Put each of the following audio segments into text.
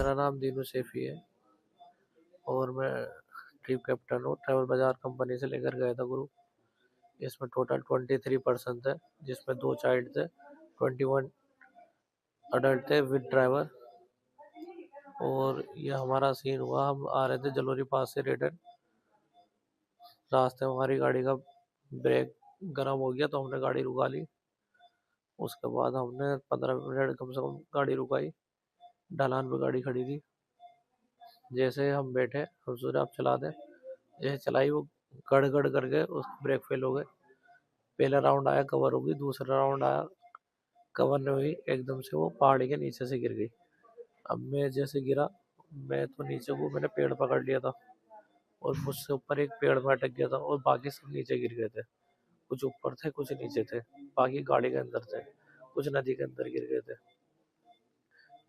मेरा नाम दीनू सेफी है और मैं ट्रिप कैप्टन हूँ। ट्रैवल बाजार कंपनी से लेकर गया था ग्रुप। इसमें टोटल 23 पर्सन थे, जिसमें 2 चाइल्ड थे, 21 अडल्ट थे विद ड्राइवर। और ये हमारा सीन हुआ, हम आ रहे थे जलोरी पास से रिटर्न। रास्ते में हमारी गाड़ी का ब्रेक गर्म हो गया तो हमने गाड़ी रुका ली। उसके बाद हमने 15 मिनट कम से कम गाड़ी रुकाई। ढलान पे गाड़ी खड़ी थी। जैसे हम बैठे, हम सोचे आप चला दें। जैसे चलाई वो गड़ गड़ करके उस ब्रेक फेल हो गए। पहला राउंड आया, कवर हो गई। दूसरा राउंड आया, कवर नहीं हुई। एकदम से वो पहाड़ी के नीचे से गिर गई। अब मैं जैसे गिरा, मैं तो नीचे को मैंने पेड़ पकड़ लिया था और मुझसे ऊपर एक पेड़ में अटक गया था और बाकी सब नीचे गिर गए थे। कुछ ऊपर थे, कुछ नीचे थे, बाकी गाड़ी के अंदर थे, कुछ नदी के अंदर गिर गए थे।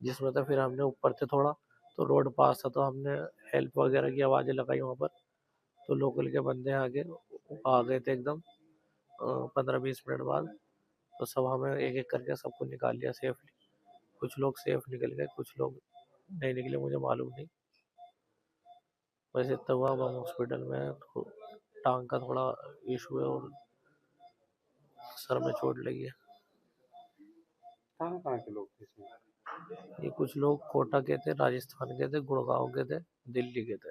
जिसमें तो फिर हमने ऊपर थे थोड़ा, तो रोड पास था तो हमने हेल्प वगैरह की आवाज़ें लगाई वहाँ पर। तो लोकल के बंदे आगे आ गए थे एकदम 15-20 मिनट बाद। तो सब हमें एक एक करके सबको निकाल लिया सेफली। कुछ लोग सेफ निकल गए, कुछ लोग नहीं निकले, मुझे मालूम नहीं। वैसे इतना हुआ, अब हम हॉस्पिटल में हैं, तो टांग का थोड़ा इशू है और सर में चोट लगी है। कहाँ कहाँ के लोग थे इसमें? ये कुछ लोग कोटा के थे, राजस्थान के थे, गुड़गांव के थे, दिल्ली के थे।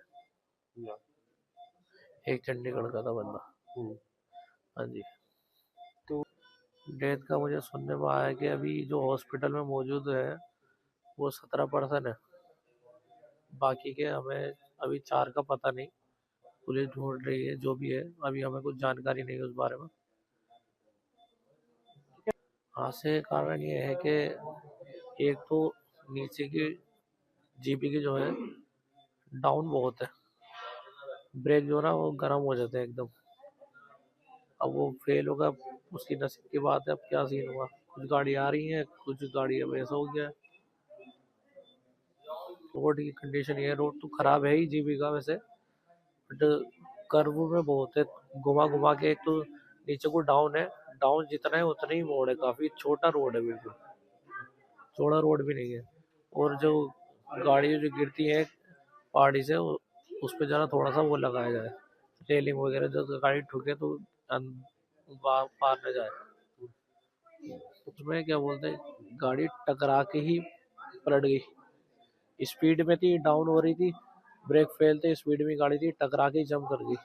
या एक चंडीगढ़ का था बंदा। हम्म, हाँ जी। तो डेथ का मुझे सुनने में आया कि अभी जो हॉस्पिटल में मौजूद है वो 17 पर्सन है। बाकी के हमें अभी 4 का पता नहीं। पुलिस ढूंढ रही है, जो भी है अभी हमें कुछ जानकारी नहीं है उस बारे में। हादसे का कारण ये है कि एक तो नीचे की जीपी की जो है डाउन बहुत है। ब्रेक जो है ना वो गर्म हो जाते हैं एकदम। अब वो फेल होगा, उसकी नसीब की बात है। अब क्या सीन हुआ, कुछ गाड़ी आ रही है, कुछ गाड़ी अब ऐसा हो गया है। रोड की कंडीशन ये है, रोड तो खराब है ही जीबी का वैसे, बट कर्व में बहुत है। घुमा घुमा के, एक तो नीचे को डाउन है, डाउन जितना है उतना ही मोड़ है। काफी छोटा रोड है, बिल्कुल चौड़ा रोड भी नहीं है। और जो गाड़ी जो गिरती है पहाड़ी से, उस पे जरा थोड़ा सा वो लगाया जाए, रेलिंग वगैरह, जो गाड़ी ठुके तो पार न जाए। उसमें क्या बोलते हैं, गाड़ी टकरा के ही पलट गई। स्पीड में थी, डाउन हो रही थी, ब्रेक फेल थे, स्पीड में गाड़ी थी, टकरा के जम कर गई।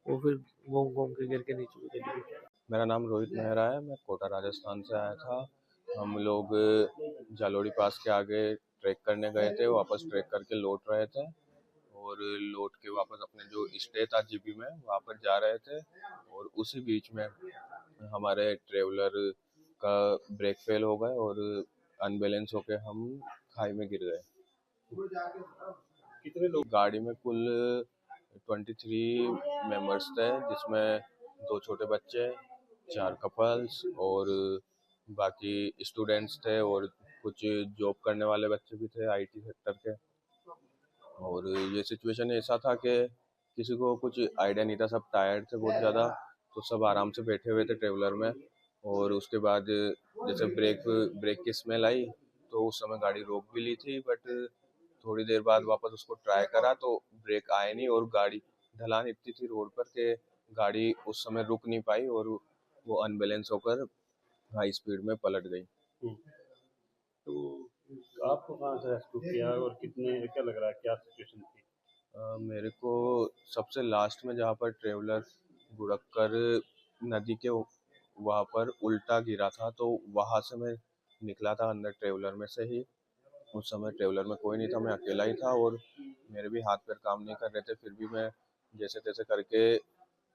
वो फिर घूम घूम के गिर के नीचे को चली गई। मेरा नाम रोहित मेहरा है। मैं कोटा राजस्थान से आया था। हम लोग जालोरी पास के आगे ट्रैक करने गए थे, वापस ट्रैक करके लौट रहे थे और लौट के वापस अपने जो स्टे था जीपी में वहाँ पर जा रहे थे। और उसी बीच में हमारे ट्रेवलर का ब्रेक फेल हो गए और अनबैलेंस होके हम खाई में गिर गए। कितने लोग गाड़ी में? कुल 23 मेंबर्स थे, जिसमें 2 छोटे बच्चे, 4 कपल्स और बाकी स्टूडेंट्स थे और कुछ जॉब करने वाले बच्चे भी थे आईटी सेक्टर के। और ये सिचुएशन ऐसा था कि किसी को कुछ आइडिया नहीं था, सब टायर्ड थे बहुत ज़्यादा। तो सब आराम से बैठे हुए थे ट्रेवलर में। और उसके बाद जैसे ब्रेक ब्रेक की स्मेल आई तो उस समय गाड़ी रोक भी ली थी, बट थोड़ी देर बाद वापस उसको ट्राई करा तो ब्रेक आए नहीं और गाड़ी ढलान इतनी थी रोड पर कि गाड़ी उस समय रुक नहीं पाई और वो अनबैलेंस होकर हाई स्पीड में पलट गई। तो आपको कहाँ से रेस्क्यू किया और कितने, क्या लग रहा है, क्या सिचुएशन थी? मेरे को सबसे लास्ट में जहाँ पर ट्रेवलर बुड़ककर नदी के वहाँ पर उल्टा गिरा था, तो वहाँ से मैं निकला था अंदर ट्रेवलर में से ही। उस समय ट्रेवलर में कोई नहीं था, मैं अकेला ही था और मेरे भी हाथ पैर काम नहीं कर रहे थे। फिर भी मैं जैसे तैसे करके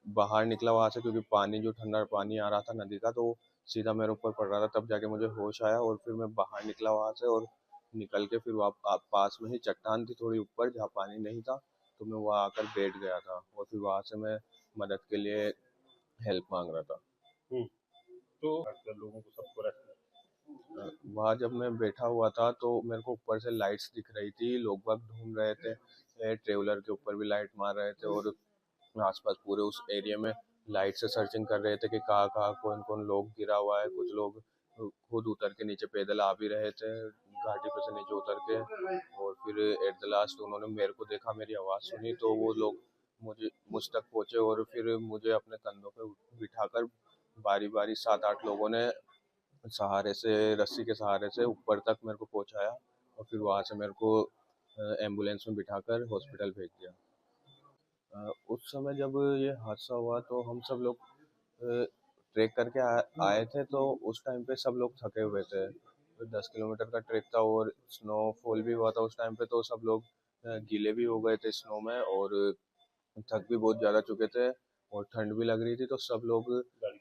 बाहर निकला वहाँ से, क्योंकि पानी जो ठंडा पानी आ रहा था नदी का तो सीधा मेरे ऊपर पड़ रहा था। तब जाके मुझे होश आया और फिर मैं बाहर निकला वहाँ से और निकल के फिर वहाँ पास में ही चट्टान थी थोड़ी ऊपर जहाँ पानी नहीं था, तो मैं वहाँ आकर बैठ गया था और फिर वहाँ से मैं मदद के लिए हेल्प मांग रहा था। तो लोगों को सबको रेस्क्यू? वहाँ जब मैं बैठा हुआ था तो मेरे को ऊपर से लाइट्स दिख रही थी, लोग बाग ढूंढ रहे थे, ट्रेवलर के ऊपर भी लाइट मार रहे थे और आसपास पूरे उस एरिया में लाइट से सर्चिंग कर रहे थे कि कहाँ कहाँ कौन कौन लोग गिरा हुआ है। कुछ लोग खुद उतर के नीचे पैदल आ भी रहे थे घाटी पे से नीचे उतर के, और फिर एट द लास्ट उन्होंने मेरे को देखा, मेरी आवाज़ सुनी, तो वो लोग मुझ तक पहुँचे और फिर मुझे अपने कंधों पे बिठाकर बारी बारी 7-8 लोगों ने सहारे से, रस्सी के सहारे से ऊपर तक मेरे को पहुँचाया, और फिर वहाँ से मेरे को एम्बुलेंस में बिठाकर हॉस्पिटल भेज दिया। उस समय जब ये हादसा हुआ तो हम सब लोग ट्रैक करके आए थे, तो उस टाइम पे सब लोग थके हुए थे। तो 10 किलोमीटर का ट्रैक था और स्नोफॉल भी हुआ था उस टाइम पे, तो सब लोग गीले भी हो गए थे स्नो में, और थक भी बहुत ज़्यादा चुके थे और ठंड भी लग रही थी। तो सब लोग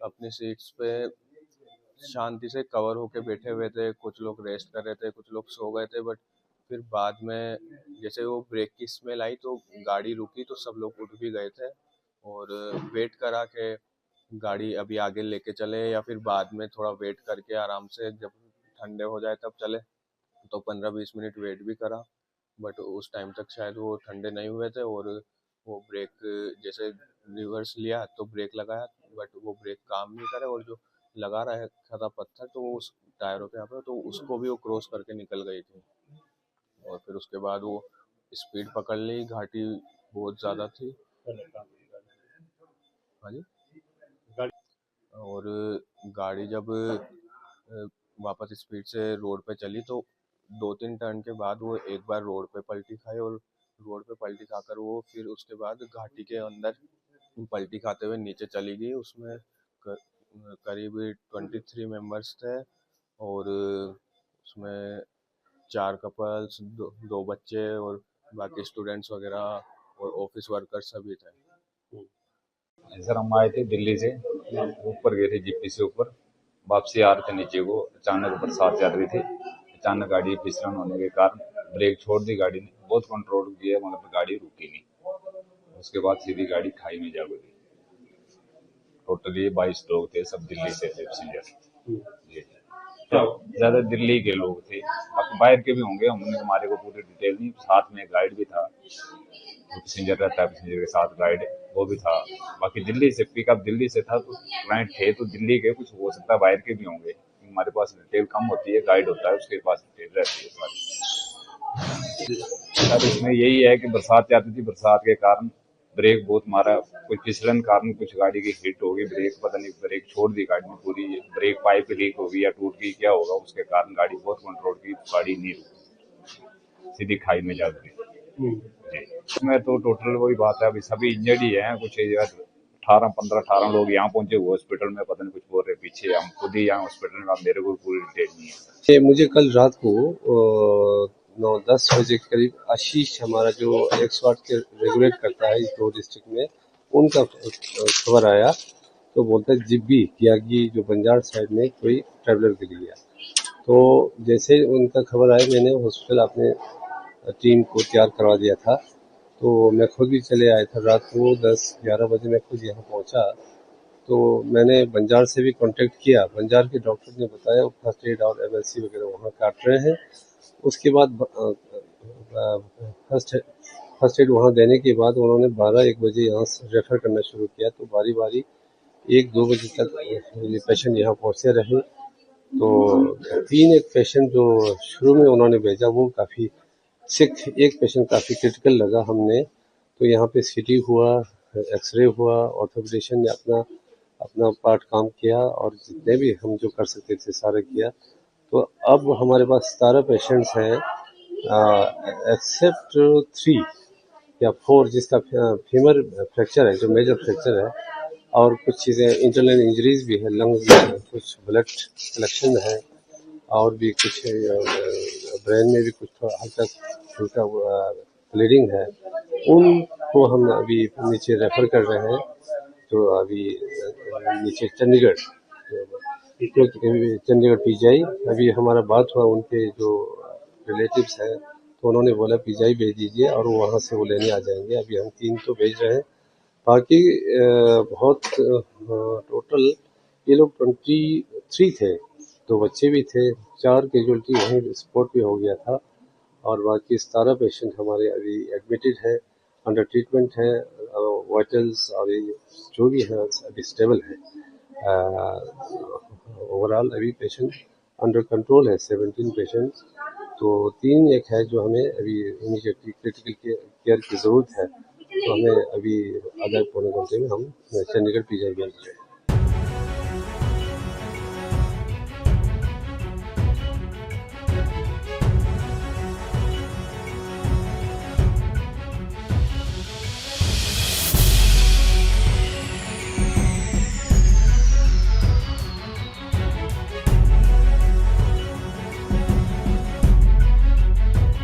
अपनी सीट्स पे शांति से कवर होके बैठे हुए थे, कुछ लोग रेस्ट कर रहे थे, कुछ लोग सो गए थे। बट फिर बाद में जैसे वो ब्रेक की स्मेल आई तो गाड़ी रुकी, तो सब लोग उठ भी गए थे और वेट करा के गाड़ी अभी आगे लेके चले या फिर बाद में थोड़ा वेट करके आराम से जब ठंडे हो जाए तब चले। तो 15-20 मिनट वेट भी करा, बट उस टाइम तक शायद वो ठंडे नहीं हुए थे, और वो ब्रेक जैसे रिवर्स लिया तो ब्रेक लगाया, बट वो ब्रेक काम नहीं करे, और जो लगा रहा था पत्थर तो वो उस टायरों पे यहाँ पे, तो उसको भी वो क्रॉस करके निकल गई थी। और फिर उसके बाद वो स्पीड पकड़ ली, घाटी बहुत ज़्यादा थी। हाँ जी। और गाड़ी जब वापस स्पीड से रोड पे चली तो 2-3 टर्न के बाद वो एक बार रोड पे पलटी खाई, और रोड पे पलटी खाकर वो फिर उसके बाद घाटी के अंदर पलटी खाते हुए नीचे चली गई। उसमें करीब 23 मेंबर्स थे, और उसमें 4 कपल्स, दो बच्चे और बाकी स्टूडेंट्स वगैरह और ऑफिस वर्कर्स सभी थे। सर हम आए थे दिल्ली से, ऊपर गए थे जीपी से ऊपर, वापसी आ रहे थे नीचे को, अचानक बरसात चल रही थी, अचानक गाड़ी फिसलन होने के कारण ब्रेक छोड़ दी गाड़ी ने, बहुत कंट्रोल किया मगर गाड़ी रुकी नहीं। उसके बाद सीधी गाड़ी खाई में जा गिरी। टोटली 22 लोग थे, सब दिल्ली से थे पैसेंजर। ज्यादा दिल्ली के लोग थे, बाकी बाहर के भी होंगे, हमने हमारे को पूरी डिटेल नहीं। साथ में गाइड भी था, जो पैसेंजर रहता है, पैसेंजर के साथ गाइड वो भी था। बाकी दिल्ली से पिकअप दिल्ली से था, तो क्लाइंट थे तो दिल्ली के, कुछ हो सकता है बाहर के भी होंगे। हमारे पास डिटेल कम होती है, गाइड होता है उसके पास डिटेल रहती है सारी। सर इसमें यही है कि बरसात आती थी, बरसात के कारण ब्रेक बहुत मारा, कुछ फिसलन कारण कुछ गाड़ी की हिट होगी, ब्रेक पता नहीं ब्रेक छोड़ दी गाड़ी ने पूरी, ब्रेक पाइप लीक होगी या टूट गई क्या होगा, उसके कारण गाड़ी बहुत कंट्रोल की, गाड़ी नहीं रुकी, सीधी खाई में जा गई। इसमें तो टोटल वही बात है, अभी सभी इंजर्ड ही है, कुछ 18 लोग यहाँ पहुंचे हुए हॉस्पिटल में, पता नहीं कुछ बोल रहे पीछे, हम खुद ही यहाँ हॉस्पिटल में, मेरे को पूरी डिटेल नहीं है। ये मुझे कल रात को 9-10 बजे के करीब आशीष, हमारा जो 108 के रेगुलेट करता है इस 2 डिस्ट्रिक्ट में, उनका खबर आया। तो बोलते हैं जिब्बी त्यागी जो बंजार साइड में कोई ट्रैवलर गिर गया। तो जैसे उनका खबर आया, मैंने हॉस्पिटल अपने टीम को तैयार करवा दिया था। तो मैं खुद भी चले आया था रात को 10-11 बजे मैं खुद यहाँ पहुँचा। तो मैंने बंजार से भी कांटेक्ट किया, बंजार के डॉक्टर ने बताया वो फर्स्ट एड और एमएलसी वगैरह वहाँ काट रहे हैं। उसके बाद फर्स्ट एड वहाँ देने के बाद उन्होंने 12-1 बजे यहाँ से रेफर करना शुरू किया। तो बारी बारी 1-2 बजे तक ये पेशेंट यहाँ पहुँचते रहे। तो 3 एक पेशेंट जो शुरू में उन्होंने भेजा वो काफ़ी सिक, एक पेशेंट काफ़ी क्रिटिकल लगा हमने। तो यहाँ पे सीटी हुआ, एक्सरे हुआ, ऑर्थोपेडिशियन ने अपना पार्ट काम किया और जितने भी हम जो कर सकते थे सारा किया। तो अब हमारे पास 17 पेशेंट्स हैं, एक्सेप्ट 3 या 4 जिसका फीमर फ्रैक्चर है, जो मेजर फ्रैक्चर है, और कुछ चीज़ें इंटरनल इंजरीज भी है, लंग्स में कुछ ब्लड कलेक्शन है, और भी कुछ ब्रेन में भी कुछ हल्का ब्लीडिंग है। उनको हम अभी नीचे रेफर कर रहे हैं। तो अभी नीचे चंडीगढ़ पीजीआई, अभी हमारा बात हुआ उनके जो रिलेटिव्स हैं, तो उन्होंने बोला पीजीआई भेज दीजिए और वहाँ से वो लेने आ जाएंगे। अभी हम 3 तो भेज रहे हैं, बाकी बहुत टोटल ये लोग 23 थे, 2 बच्चे भी थे, 4 कैजुअल्टी वहीं स्पॉट पे हो गया था, और बाकी 17 पेशेंट हमारे अभी एडमिटेड है, अंडर ट्रीटमेंट है, वाइटल्स और जो भी है अभी स्टेबल है। ओवरऑल अभी पेशेंट अंडर कंट्रोल है 17 पेशेंट, तो 3 एक है जो हमें अभी इमीडिएटली क्रिटिकल केयर की ज़रूरत है, तो हमें अभी आधा पौने घंटे में हम चंडीगढ़ पीजीआई भेज रहे हैं।